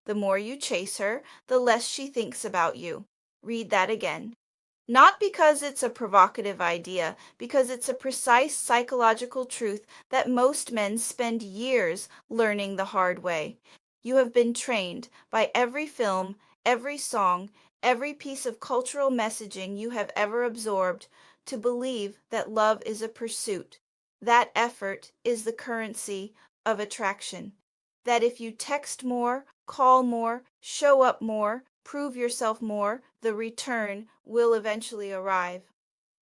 The more you chase her, the less she thinks about you. Read that again. Not because it's a provocative idea, because it's a precise psychological truth that most men spend years learning the hard way. You have been trained by every film, every song, every piece of cultural messaging you have ever absorbed to believe that love is a pursuit. That effort is the currency of attraction. That if you text more, call more, show up more, prove yourself more, the return will eventually arrive.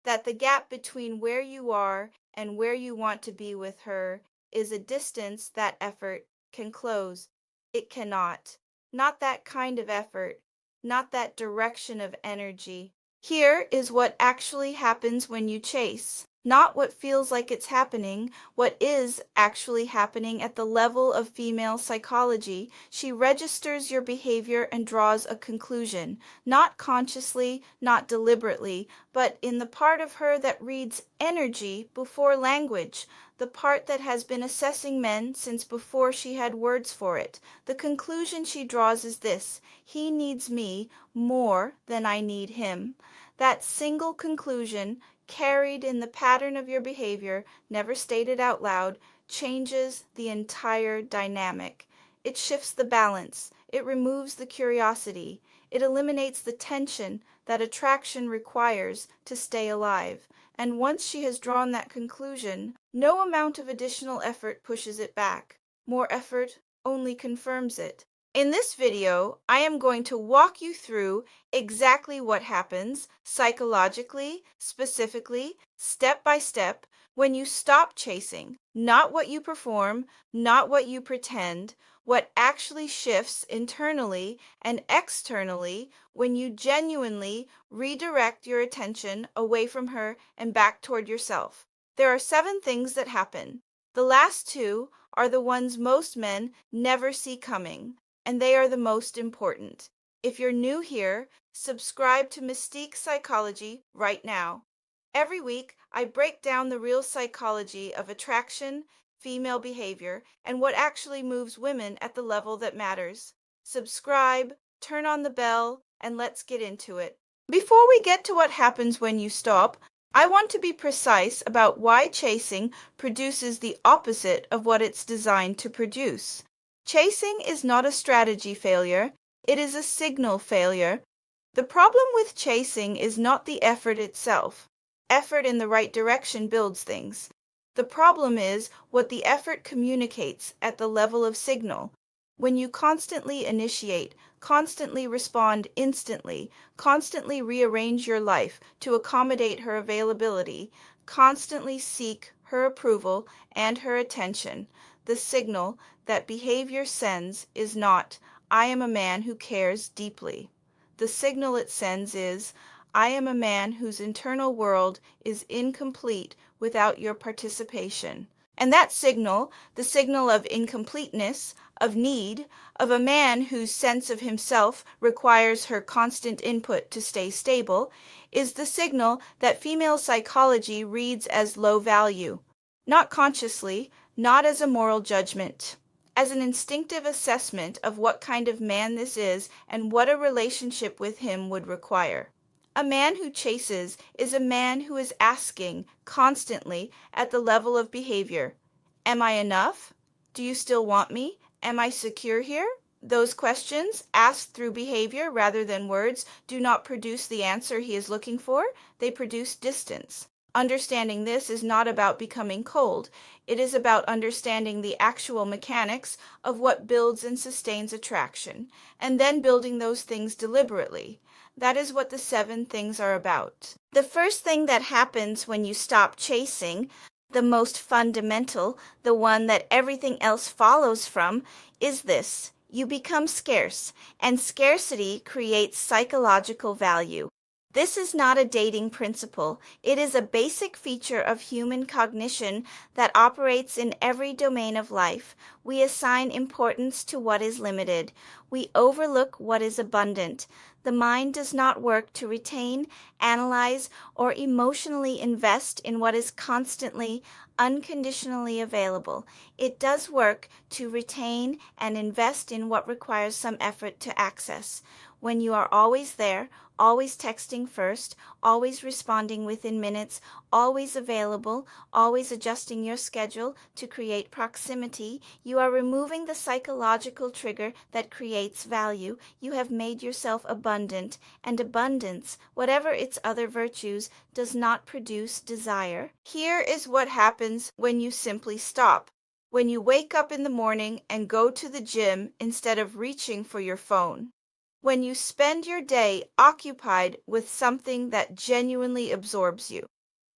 That the gap between where you are and where you want to be with her is a distance that effort can close. It cannot. Not that kind of effort, not that direction of energy. Here is what actually happens when you chase. Not what feels like it's happening, what is actually happening at the level of female psychology. She registers your behavior and draws a conclusion, not consciously, not deliberately, but in the part of her that reads energy before language, the part that has been assessing men since before she had words for it. The conclusion she draws is this: he needs me more than I need him. That single conclusion, carried in the pattern of your behavior, never stated out loud, changes the entire dynamic. It shifts the balance. It removes the curiosity. It eliminates the tension that attraction requires to stay alive. And once she has drawn that conclusion, no amount of additional effort pushes it back. More effort only confirms it. In this video, I am going to walk you through exactly what happens psychologically, specifically, step by step, when you stop chasing. Not what you perform, not what you pretend, what actually shifts internally and externally when you genuinely redirect your attention away from her and back toward yourself. There are 7 things that happen. The last 2 are the ones most men never see coming, and they are the most important. If you're new here, subscribe to Mystique Psychology right now. Every week, I break down the real psychology of attraction, female behavior, and what actually moves women at the level that matters. Subscribe, turn on the bell, and let's get into it. Before we get to what happens when you stop, I want to be precise about why chasing produces the opposite of what it's designed to produce. Chasing is not a strategy failure, it is a signal failure. The problem with chasing is not the effort itself. Effort in the right direction builds things. The problem is what the effort communicates at the level of signal. When you constantly initiate, constantly respond instantly, constantly rearrange your life to accommodate her availability, constantly seek her approval and her attention, the signal that behavior sends is not, I am a man who cares deeply. The signal it sends is, I am a man whose internal world is incomplete without your participation. And that signal, the signal of incompleteness, of need, of a man whose sense of himself requires her constant input to stay stable, is the signal that female psychology reads as low value. Not consciously, not as a moral judgment, as an instinctive assessment of what kind of man this is and what a relationship with him would require. A man who chases is a man who is asking constantly at the level of behavior, am I enough? Do you still want me? Am I secure here? Those questions, asked through behavior rather than words, do not produce the answer he is looking for. They produce distance. Understanding this is not about becoming cold. It is about understanding the actual mechanics of what builds and sustains attraction, and then building those things deliberately. That is what the 7 things are about. The first thing that happens when you stop chasing, the most fundamental, the one that everything else follows from, is this: you become scarce, and scarcity creates psychological value. This is not a dating principle. It is a basic feature of human cognition that operates in every domain of life. We assign importance to what is limited. We overlook what is abundant. The mind does not work to retain, analyze, or emotionally invest in what is constantly, unconditionally available. It does work to retain and invest in what requires some effort to access. When you are always there, always texting first, always responding within minutes, always available, always adjusting your schedule to create proximity, you are removing the psychological trigger that creates value. You have made yourself abundant, and abundance, whatever its other virtues, does not produce desire. Here is what happens when you simply stop. When you wake up in the morning and go to the gym instead of reaching for your phone. When you spend your day occupied with something that genuinely absorbs you.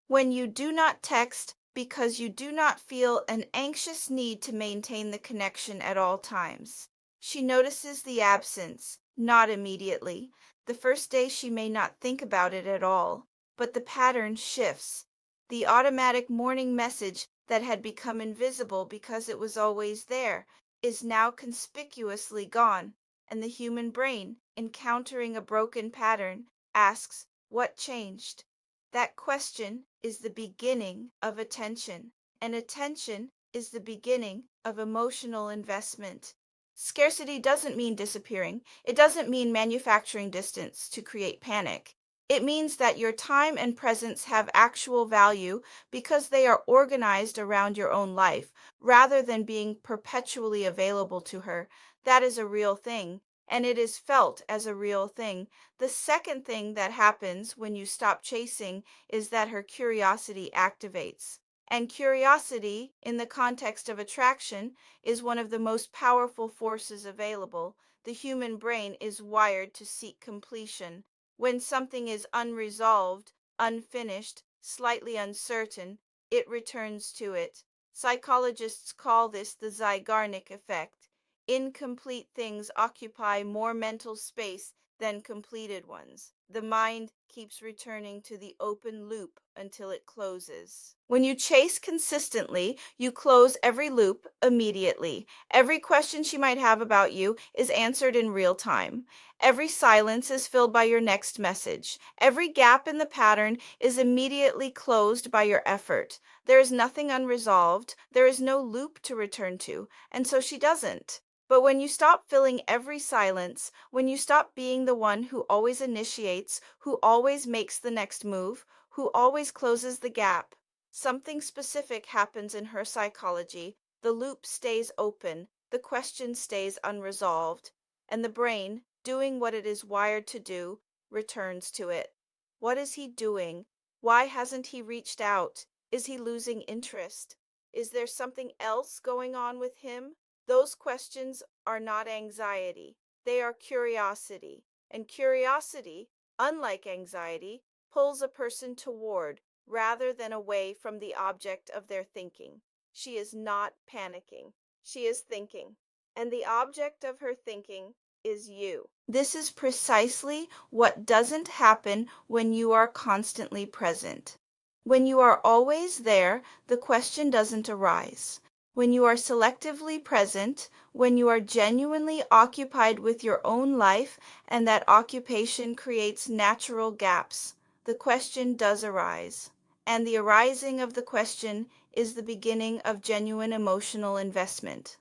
When you do not text because you do not feel an anxious need to maintain the connection at all times. She notices the absence, not immediately. The first day she may not think about it at all, but the pattern shifts. The automatic morning message that had become invisible because it was always there is now conspicuously gone, and the human brain, encountering a broken pattern, asks, "What changed?" That question is the beginning of attention, and attention is the beginning of emotional investment. Scarcity doesn't mean disappearing. It doesn't mean manufacturing distance to create panic. It means that your time and presence have actual value because they are organized around your own life, rather than being perpetually available to her. That is a real thing, and it is felt as a real thing. The second thing that happens when you stop chasing is that her curiosity activates. And curiosity, in the context of attraction, is one of the most powerful forces available. The human brain is wired to seek completion. When something is unresolved, unfinished, slightly uncertain, it returns to it. Psychologists call this the Zeigarnik effect. Incomplete things occupy more mental space than completed ones. The mind keeps returning to the open loop until it closes. When you chase consistently, you close every loop immediately. Every question she might have about you is answered in real time. Every silence is filled by your next message. Every gap in the pattern is immediately closed by your effort. There is nothing unresolved. There is no loop to return to, and so she doesn't. But when you stop filling every silence, when you stop being the one who always initiates, who always makes the next move, who always closes the gap, something specific happens in her psychology. The loop stays open, the question stays unresolved, and the brain, doing what it is wired to do, returns to it. What is he doing? Why hasn't he reached out? Is he losing interest? Is there something else going on with him? Those questions are not anxiety, they are curiosity. And curiosity, unlike anxiety, pulls a person toward rather than away from the object of their thinking. She is not panicking, she is thinking. And the object of her thinking is you. This is precisely what doesn't happen when you are constantly present. When you are always there, the question doesn't arise. When you are selectively present, when you are genuinely occupied with your own life and that occupation creates natural gaps, the question does arise. And the arising of the question is the beginning of genuine emotional investment.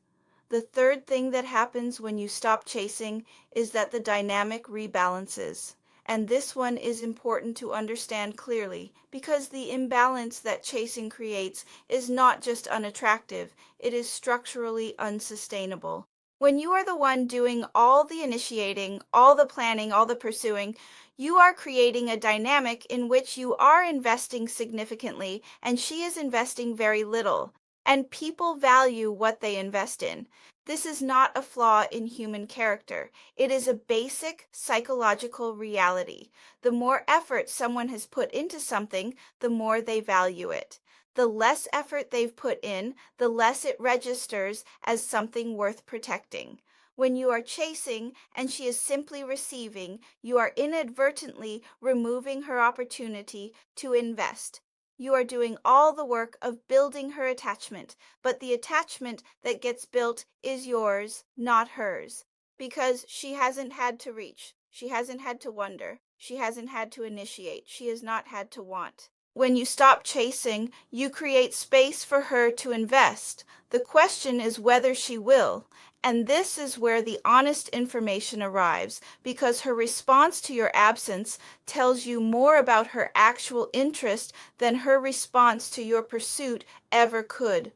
The third thing that happens when you stop chasing is that the dynamic rebalances. And this one is important to understand clearly because the imbalance that chasing creates is not just unattractive, it is structurally unsustainable. When you are the one doing all the initiating, all the planning, all the pursuing, you are creating a dynamic in which you are investing significantly and she is investing very little. And people value what they invest in. This is not a flaw in human character. It is a basic psychological reality. The more effort someone has put into something, the more they value it. The less effort they've put in, the less it registers as something worth protecting. When you are chasing and she is simply receiving, you are inadvertently removing her opportunity to invest. You are doing all the work of building her attachment, but the attachment that gets built is yours, not hers, because she hasn't had to reach, she hasn't had to wonder, she hasn't had to initiate, she has not had to want. When you stop chasing, you create space for her to invest. The question is whether she will. And this is where the honest information arrives, because her response to your absence tells you more about her actual interest than her response to your pursuit ever could.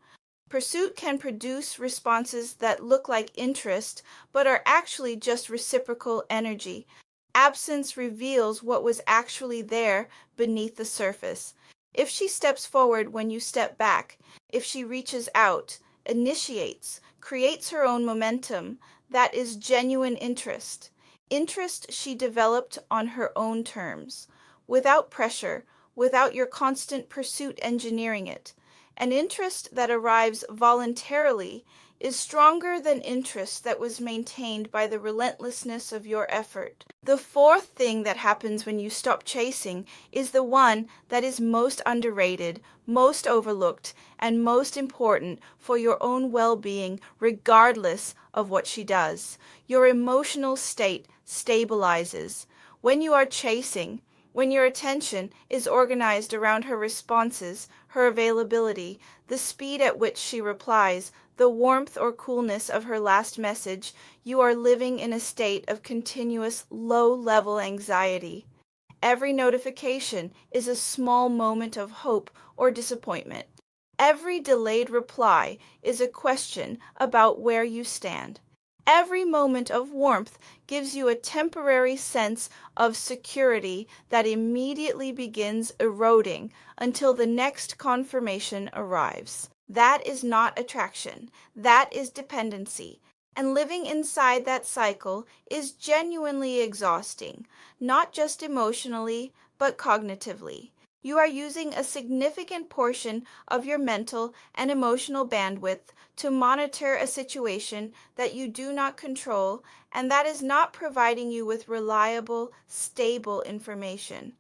Pursuit can produce responses that look like interest, but are actually just reciprocal energy. Absence reveals what was actually there beneath the surface. If she steps forward when you step back, if she reaches out, initiates, creates her own momentum, that is genuine interest. Interest she developed on her own terms, without pressure, without your constant pursuit engineering it. An interest that arrives voluntarily is stronger than interest that was maintained by the relentlessness of your effort. The fourth thing that happens when you stop chasing is the one that is most underrated, most overlooked, and most important for your own well-being, regardless of what she does. Your emotional state stabilizes. When you are chasing, when your attention is organized around her responses, her availability, the speed at which she replies, the warmth or coolness of her last message, you are living in a state of continuous low-level anxiety. Every notification is a small moment of hope or disappointment. Every delayed reply is a question about where you stand. Every moment of warmth gives you a temporary sense of security that immediately begins eroding until the next confirmation arrives. That is not attraction, that is dependency. And living inside that cycle is genuinely exhausting, not just emotionally, but cognitively. You are using a significant portion of your mental and emotional bandwidth to monitor a situation that you do not control and that is not providing you with reliable, stable information.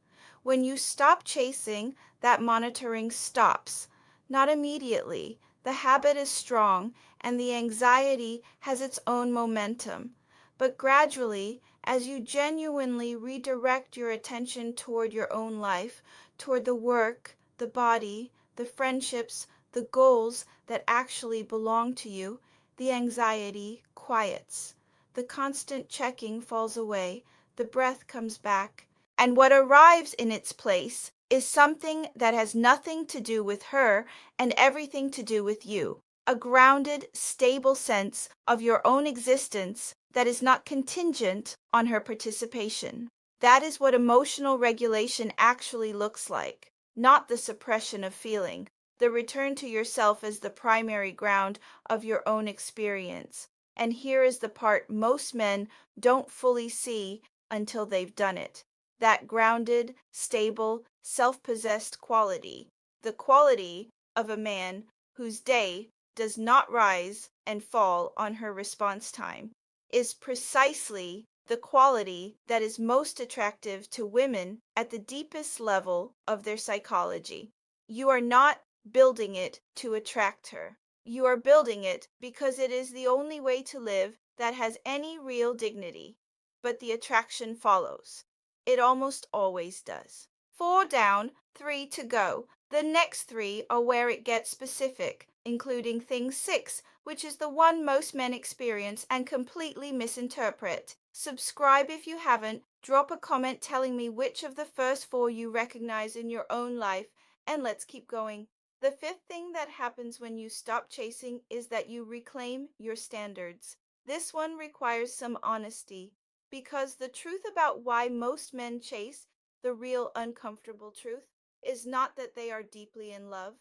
When you stop chasing, that monitoring stops. Not immediately. The habit is strong and the anxiety has its own momentum. But gradually, as you genuinely redirect your attention toward your own life, toward the work, the body, the friendships, the goals that actually belong to you, the anxiety quiets. The constant checking falls away, the breath comes back, and what arrives in its place is something that has nothing to do with her and everything to do with you. A grounded, stable sense of your own existence that is not contingent on her participation. That is what emotional regulation actually looks like, not the suppression of feeling, the return to yourself as the primary ground of your own experience. And here is the part most men don't fully see until they've done it. That grounded, stable, self-possessed quality, the quality of a man whose day does not rise and fall on her response time, is precisely the quality that is most attractive to women at the deepest level of their psychology. You are not building it to attract her. You are building it because it is the only way to live that has any real dignity. But the attraction follows. It almost always does. 4 down, 3 to go. The next 3 are where it gets specific, including thing 6, which is the one most men experience and completely misinterpret. Subscribe if you haven't. Drop a comment telling me which of the first 4 you recognize in your own life, and let's keep going. The fifth thing that happens when you stop chasing is that you reclaim your standards. This one requires some honesty, because the truth about why most men chase, the real uncomfortable truth, is not that they are deeply in love.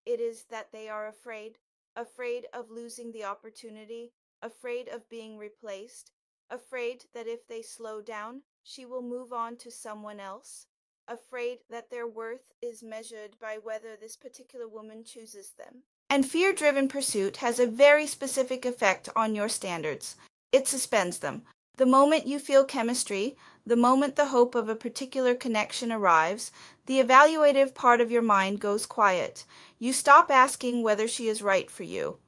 It is that they are afraid, afraid of losing the opportunity, afraid of being replaced, afraid that if they slow down, she will move on to someone else, afraid that their worth is measured by whether this particular woman chooses them. And fear-driven pursuit has a very specific effect on your standards. It suspends them. The moment you feel chemistry, the moment the hope of a particular connection arrives, the evaluative part of your mind goes quiet. You stop asking whether she is right for you.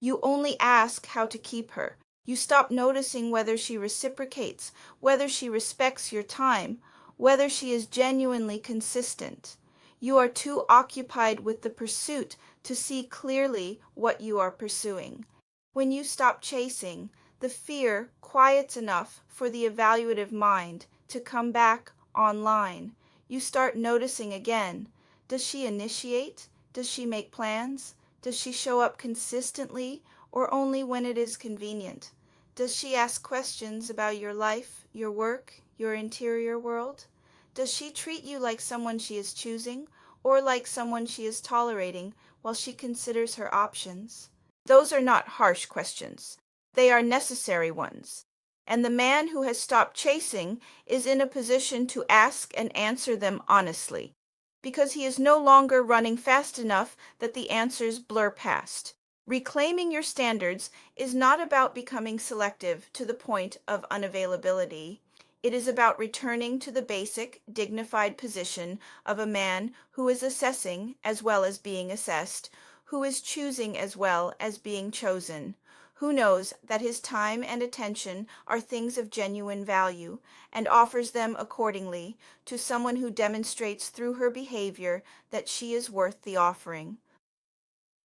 You only ask how to keep her. You stop noticing whether she reciprocates, whether she respects your time, whether she is genuinely consistent. You are too occupied with the pursuit to see clearly what you are pursuing. When you stop chasing, the fear quiets enough for the evaluative mind to come back online. You start noticing again. Does she initiate? Does she make plans? Does she show up consistently or only when it is convenient? Does she ask questions about your life, your work, your interior world? Does she treat you like someone she is choosing or like someone she is tolerating while she considers her options? Those are not harsh questions. They are necessary ones. And the man who has stopped chasing is in a position to ask and answer them honestly, because he is no longer running fast enough that the answers blur past. Reclaiming your standards is not about becoming selective to the point of unavailability. It is about returning to the basic, dignified position of a man who is assessing as well as being assessed, who is choosing as well as being chosen, who knows that his time and attention are things of genuine value, and offers them accordingly to someone who demonstrates through her behavior that she is worth the offering.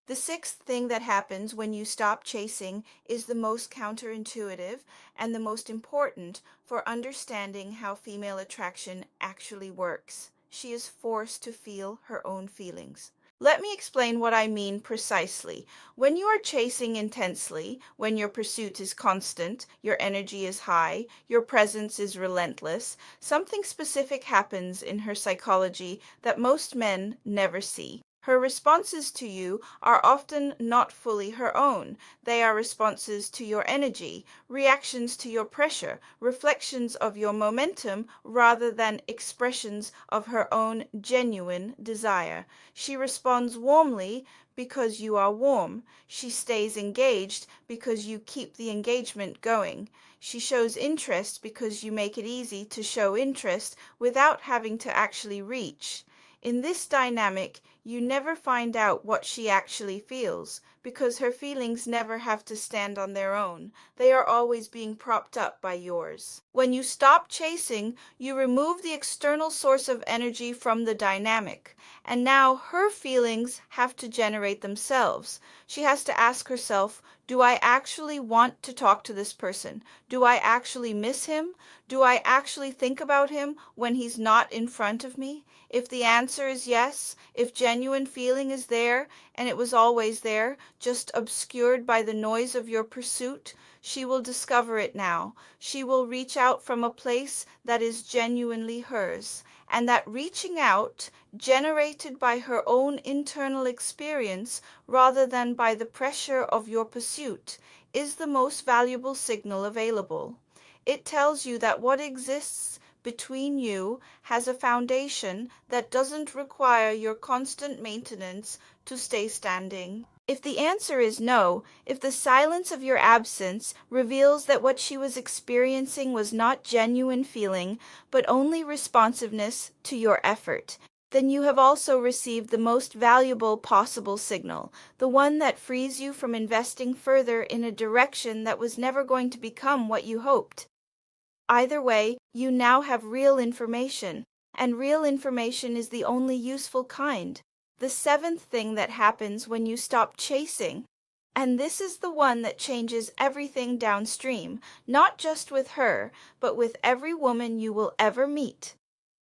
The sixth thing that happens when you stop chasing is the most counterintuitive and the most important for understanding how female attraction actually works. She is forced to feel her own feelings. Let me explain what I mean precisely. When you are chasing intensely, when your pursuit is constant, your energy is high, your presence is relentless, something specific happens in her psychology that most men never see. Her responses to you are often not fully her own. They are responses to your energy, reactions to your pressure, reflections of your momentum rather than expressions of her own genuine desire. She responds warmly because you are warm. She stays engaged because you keep the engagement going. She shows interest because you make it easy to show interest without having to actually reach. In this dynamic, you never find out what she actually feels, because her feelings never have to stand on their own. They are always being propped up by yours. When you stop chasing, you remove the external source of energy from the dynamic, and now her feelings have to generate themselves. She has to ask herself, do I actually want to talk to this person? Do I actually miss him? Do I actually think about him when he's not in front of me? If the answer is yes, if genuine feeling is there, and it was always there, just obscured by the noise of your pursuit, she will discover it now. She will reach out from a place that is genuinely hers, and that reaching out, generated by her own internal experience rather than by the pressure of your pursuit, is the most valuable signal available. It tells you that what exists between you has a foundation that doesn't require your constant maintenance to stay standing. If the answer is no, if the silence of your absence reveals that what she was experiencing was not genuine feeling, but only responsiveness to your effort, then you have also received the most valuable possible signal, the one that frees you from investing further in a direction that was never going to become what you hoped. Either way, you now have real information, and real information is the only useful kind. The seventh thing that happens when you stop chasing, and this is the one that changes everything downstream, not just with her, but with every woman you will ever meet,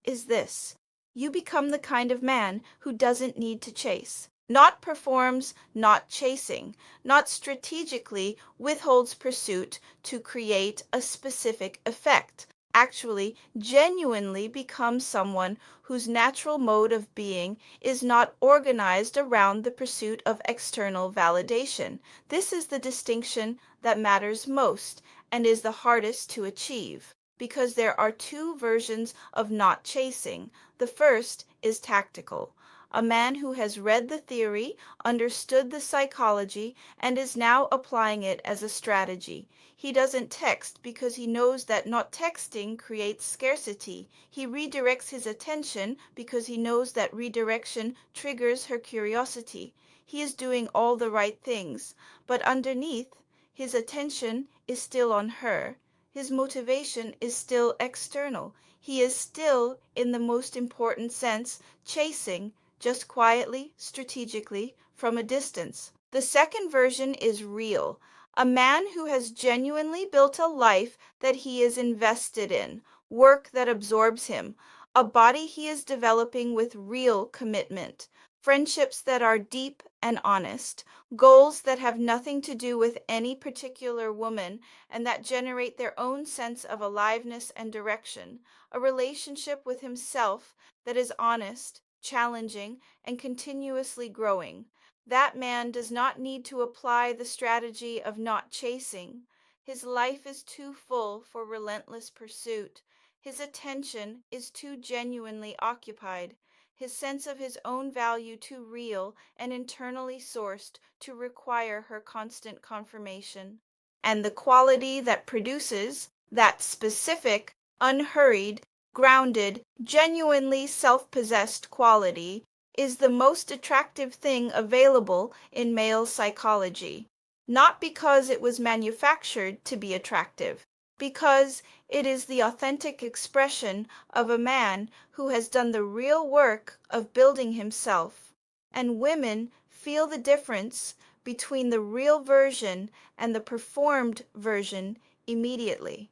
is this. You become the kind of man who doesn't need to chase. Not performs, not chasing, not strategically withholds pursuit to create a specific effect. Actually, genuinely becomes someone whose natural mode of being is not organized around the pursuit of external validation. This is the distinction that matters most and is the hardest to achieve, because there are two versions of not chasing. The first is tactical. a man who has read the theory, understood the psychology, and is now applying it as a strategy. He doesn't text because he knows that not texting creates scarcity. He redirects his attention because he knows that redirection triggers her curiosity. He is doing all the right things, but underneath, his attention is still on her. His motivation is still external. He is still, in the most important sense, chasing, just quietly, strategically, from a distance. The second version is real. A man who has genuinely built a life that he is invested in, work that absorbs him, a body he is developing with real commitment, friendships that are deep and honest, goals that have nothing to do with any particular woman and that generate their own sense of aliveness and direction, a relationship with himself that is honest, challenging, and continuously growing. That man does not need to apply the strategy of not chasing. His life is too full for relentless pursuit. His attention is too genuinely occupied. His sense of his own value too real and internally sourced to require her constant confirmation. And the quality that produces that specific, unhurried, grounded, genuinely self-possessed quality is the most attractive thing available in male psychology. Not because it was manufactured to be attractive, because it is the authentic expression of a man who has done the real work of building himself. And women feel the difference between the real version and the performed version immediately.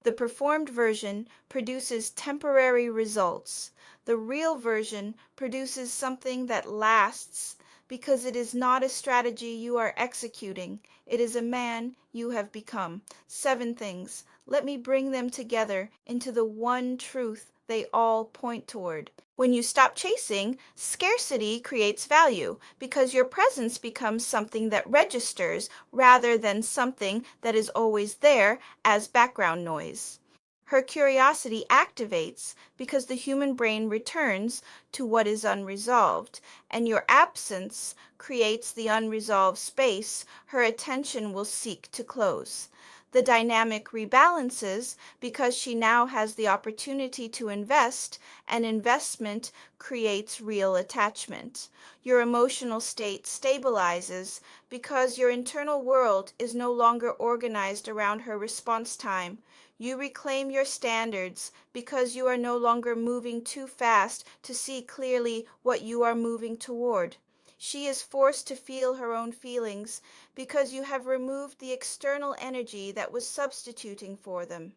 The performed version produces temporary results. The real version produces something that lasts because it is not a strategy you are executing. It is a man you have become. 7 things. Let me bring them together into the one truth they all point toward. When you stop chasing, scarcity creates value because your presence becomes something that registers rather than something that is always there as background noise. Her curiosity activates because the human brain returns to what is unresolved, and your absence creates the unresolved space her attention will seek to close. The dynamic rebalances because she now has the opportunity to invest, and investment creates real attachment. Your emotional state stabilizes because your internal world is no longer organized around her response time. You reclaim your standards because you are no longer moving too fast to see clearly what you are moving toward. She is forced to feel her own feelings because you have removed the external energy that was substituting for them.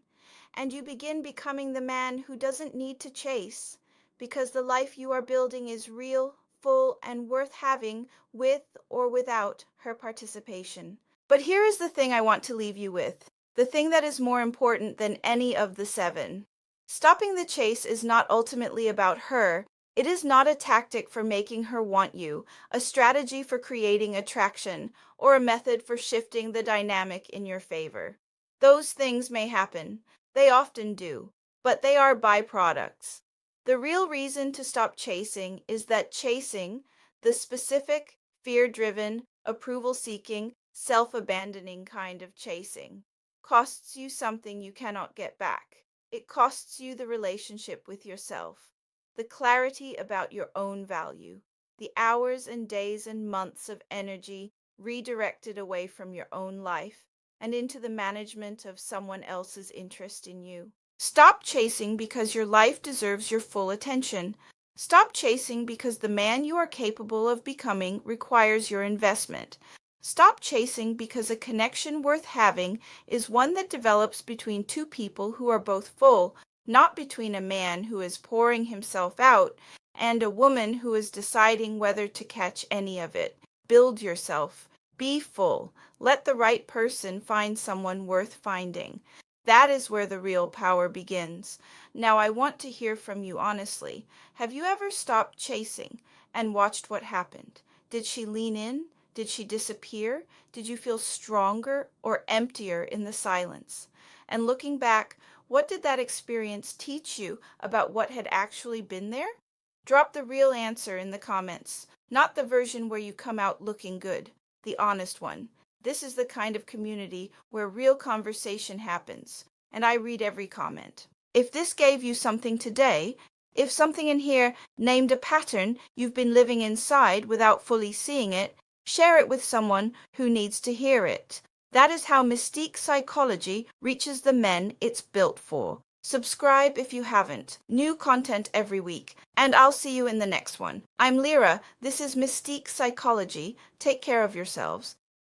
And you begin becoming the man who doesn't need to chase because the life you are building is real, full, and worth having with or without her participation. But here is the thing I want to leave you with, the thing that is more important than any of the 7. Stopping the chase is not ultimately about her. It is not a tactic for making her want you, a strategy for creating attraction, or a method for shifting the dynamic in your favor. Those things may happen. They often do, but they are byproducts. The real reason to stop chasing is that chasing, the specific, fear-driven, approval-seeking, self-abandoning kind of chasing, costs you something you cannot get back. It costs you the relationship with yourself, the clarity about your own value, the hours and days and months of energy redirected away from your own life and into the management of someone else's interest in you. Stop chasing because your life deserves your full attention. Stop chasing because the man you are capable of becoming requires your investment. Stop chasing because a connection worth having is one that develops between two people who are both full, not between a man who is pouring himself out and a woman who is deciding whether to catch any of it. Build yourself. Be full. Let the right person find someone worth finding. That is where the real power begins. Now, I want to hear from you honestly. Have you ever stopped chasing and watched what happened? Did she lean in? Did she disappear? Did you feel stronger or emptier in the silence? And looking back, what did that experience teach you about what had actually been there? Drop the real answer in the comments, not the version where you come out looking good, the honest one. This is the kind of community where real conversation happens, and I read every comment. If this gave you something today, if something in here named a pattern you've been living inside without fully seeing it, share it with someone who needs to hear it. That is how Mystique Psychology reaches the men it's built for. Subscribe if you haven't. New content every week, and I'll see you in the next one. I'm Lyra. This is Mystique Psychology. Take care of yourselves.